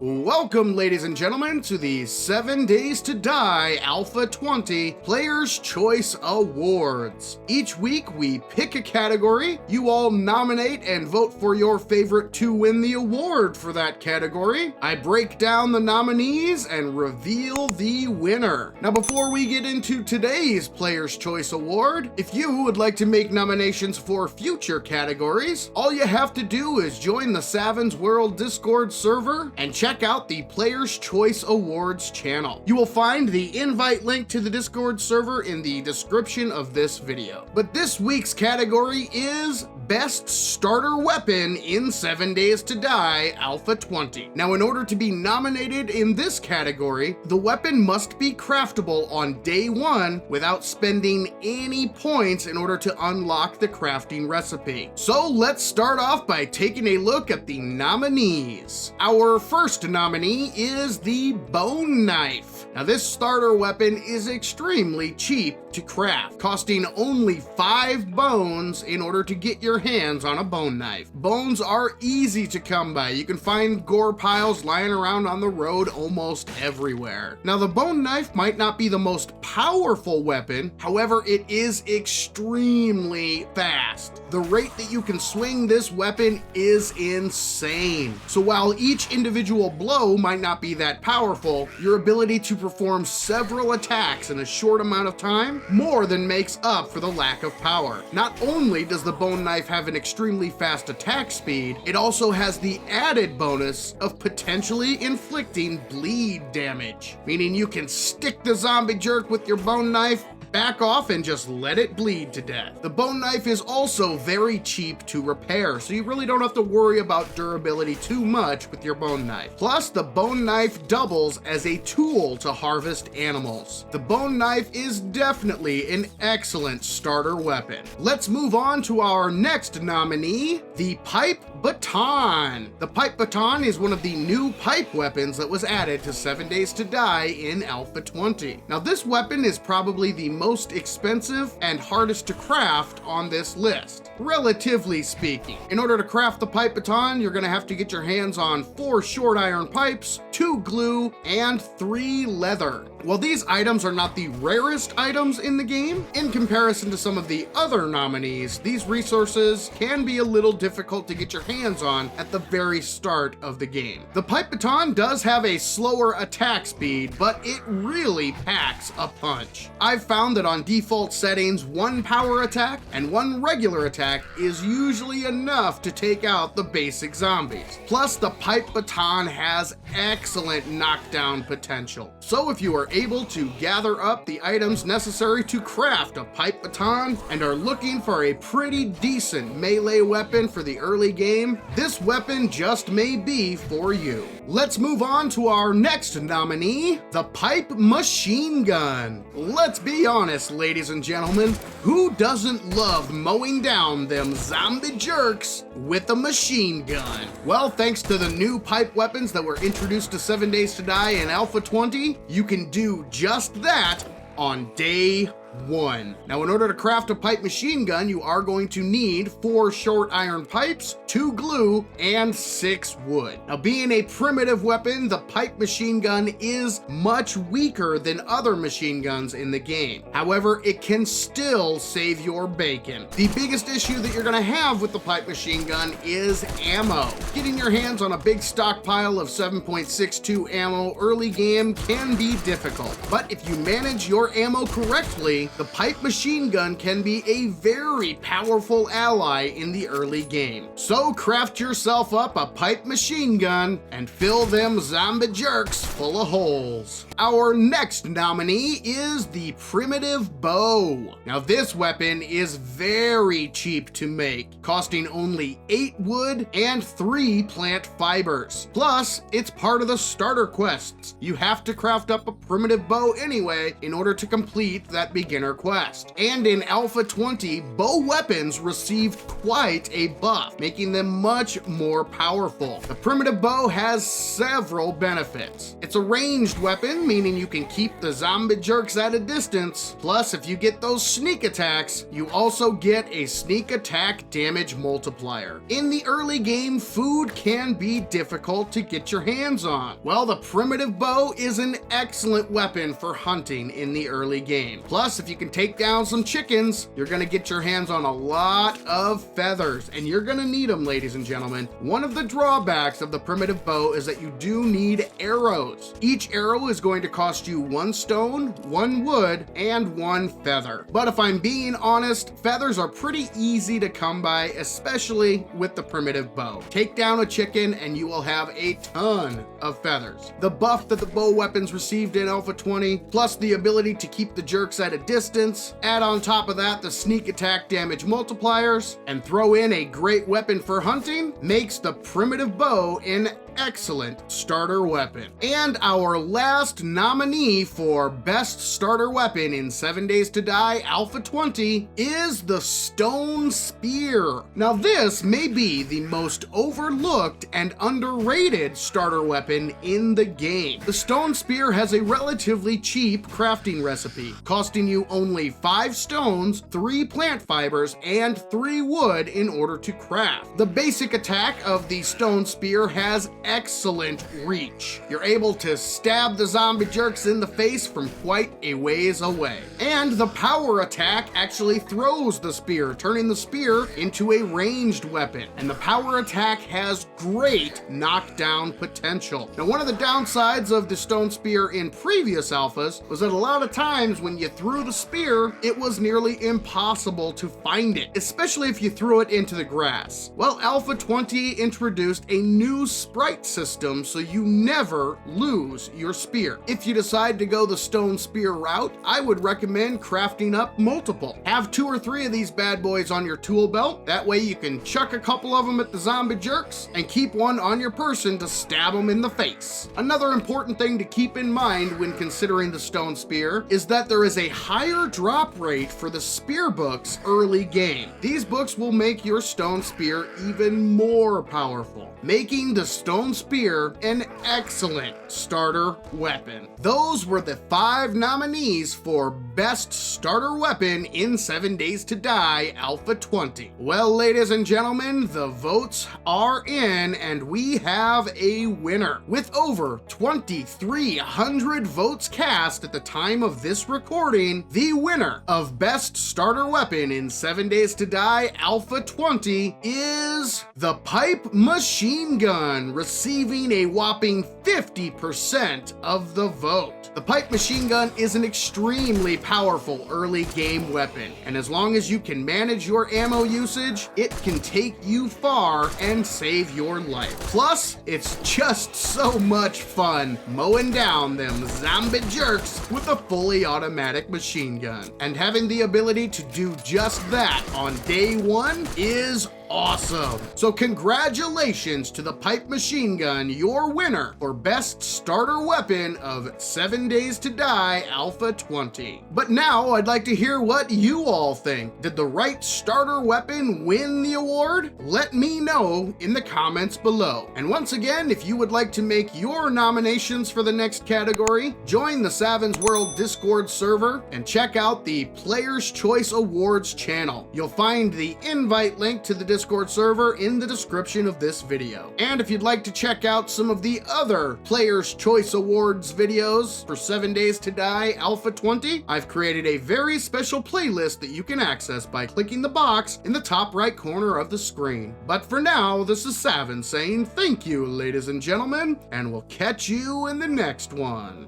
Welcome, ladies and gentlemen, to the 7 Days to Die Alpha 20 Player's Choice Awards. Each week, we pick a category, you all nominate and vote for your favorite to win the award for that category. I break down the nominees and reveal the winner. Now, before we get into today's Player's Choice Award, if you would like to make nominations for future categories, all you have to do is join the Saven's World Discord server and check out the Player's Choice Awards channel. You will find the invite link to the Discord server in the description of this video. But this week's category is Best Starter Weapon in 7 Days to Die Alpha 20. Now, in order to be nominated in this category, the weapon must be craftable on day one without spending any points in order to unlock the crafting recipe. So let's start off by taking a look at the nominees. Our first nominee is the Bone Knife. Now, this starter weapon is extremely cheap to craft, costing only 5 bones in order to get your hands on a bone knife. Bones are easy to come by. You can find gore piles lying around on the road almost everywhere. Now, the bone knife might not be the most powerful weapon, however, it is extremely fast. The rate that you can swing this weapon is insane. So while each individual blow might not be that powerful, your ability to perform several attacks in a short amount of time more than makes up for the lack of power. Not only does the bone knife have an extremely fast attack speed, it also has the added bonus of potentially inflicting bleed damage, meaning you can stick the zombie jerk with your bone knife, back off, and just let it bleed to death. The bone knife is also very cheap to repair, so you really don't have to worry about durability too much with your bone knife. Plus, the bone knife doubles as a tool to harvest animals. The bone knife is definitely an excellent starter weapon. Let's move on to our next nominee, the Pipe Baton. The Pipe Baton is one of the new pipe weapons that was added to 7 Days to Die in Alpha 20. Now, this weapon is probably the most expensive and hardest to craft on this list, relatively speaking. In order to craft the Pipe Baton, you're going to have to get your hands on 4 short iron pipes, 2 glue, and 3 leather. While these items are not the rarest items in the game, in comparison to some of the other nominees, these resources can be a little difficult to get your hands on at the very start of the game. The Pipe Baton does have a slower attack speed, but it really packs a punch. I've found that on default settings, 1 power attack and 1 regular attack is usually enough to take out the basic zombies. Plus, the Pipe Baton has excellent knockdown potential. So if you are able to gather up the items necessary to craft a Pipe Baton and are looking for a pretty decent melee weapon for the early game, this weapon just may be for you. Let's move on to our next nominee, the Pipe Machine Gun. Let's be honest, ladies and gentlemen, who doesn't love mowing down them zombie jerks with a machine gun? Well, thanks to the new pipe weapons that were introduced to 7 Days to Die in Alpha 20, you can do just that on day 1. Now, in order to craft a pipe machine gun, you are going to need 4 short iron pipes, 2 glue, and 6 wood. Now, being a primitive weapon, the pipe machine gun is much weaker than other machine guns in the game. However, it can still save your bacon. The biggest issue that you're going to have with the pipe machine gun is ammo. Getting your hands on a big stockpile of 7.62 ammo early game can be difficult, but if you manage your ammo correctly, the pipe machine gun can be a very powerful ally in the early game. So craft yourself up a pipe machine gun and fill them zombie jerks full of holes. Our next nominee is the Primitive Bow. Now, this weapon is very cheap to make, costing only 8 wood and 3 plant fibers. Plus, it's part of the starter quests. You have to craft up a primitive bow anyway in order to complete that beginning beginner quest. And in Alpha 20, bow weapons received quite a buff, making them much more powerful. The primitive bow has several benefits. It's a ranged weapon, meaning you can keep the zombie jerks at a distance. Plus, if you get those sneak attacks, you also get a sneak attack damage multiplier. In the early game, food can be difficult to get your hands on. Well, the primitive bow is an excellent weapon for hunting in the early game. Plus, if you can take down some chickens, you're gonna get your hands on a lot of feathers, and you're gonna need them, ladies and gentlemen. One of the drawbacks of the primitive bow is that you do need arrows. Each arrow is going to cost you 1 stone, 1 wood, and 1 feather. But if I'm being honest, feathers are pretty easy to come by, especially with the primitive bow. Take down a chicken and you will have a ton of feathers. The buff that the bow weapons received in Alpha 20, plus the ability to keep the jerks at a distance, add on top of that the sneak attack damage multipliers, and throw in a great weapon for hunting, makes the primitive bow an excellent starter weapon. And our last nominee for best starter weapon in 7 Days to Die Alpha 20 is the Stone Spear. Now this may be the most overlooked and underrated starter weapon in the game. The Stone Spear has a relatively cheap crafting recipe, costing you only 5 stones, 3 plant fibers, and 3 wood in order to craft. The basic attack of the Stone Spear has excellent reach. You're able to stab the zombie jerks in the face from quite a ways away. And the power attack actually throws the spear, turning the spear into a ranged weapon. And the power attack has great knockdown potential. Now, one of the downsides of the Stone Spear in previous alphas was that a lot of times when you threw the spear, it was nearly impossible to find it, especially if you threw it into the grass. Well, Alpha 20 introduced a new sprite system so you never lose your spear. If you decide to go the Stone Spear route, I would recommend crafting up multiple. Have 2 or 3 of these bad boys on your tool belt. That way you can chuck a couple of them at the zombie jerks and keep one on your person to stab them in the face. Another important thing to keep in mind when considering the Stone Spear is that there is a higher drop rate for the spear books early game. These books will make your Stone Spear even more powerful, making the Stone Spear an excellent starter weapon. Those were the 5 nominees for best starter weapon in 7 Days to Die Alpha 20. Well, ladies and gentlemen, the votes are in and we have a winner. With over 2,300 votes cast at the time of this recording, the winner of best starter weapon in 7 Days to Die Alpha 20 is the Pipe Machine Gun, receiving a whopping 50% of the vote. The Pipe Machine Gun is an extremely powerful early game weapon, and as long as you can manage your ammo usage, it can take you far and save your life. Plus, it's just so much fun mowing down them zombie jerks with a fully automatic machine gun. And having the ability to do just that on day 1 is awesome. So congratulations to the Pipe Machine Gun, your winner for best starter weapon of 7 Days to Die Alpha 20. But now I'd like to hear what you all think. Did the right starter weapon win the award? Let me know in the comments below. And once again, if you would like to make your nominations for the next category, join the Savin's World Discord server and check out the Player's Choice Awards channel. You'll find the invite link to the Discord server in the description of this video. And if you'd like to check out some of the other Player's Choice Awards videos for 7 Days to Die Alpha 20, I've created a very special playlist that you can access by clicking the box in the top right corner of the screen. But for now, this is Saven saying thank you, ladies and gentlemen, and we'll catch you in the next one.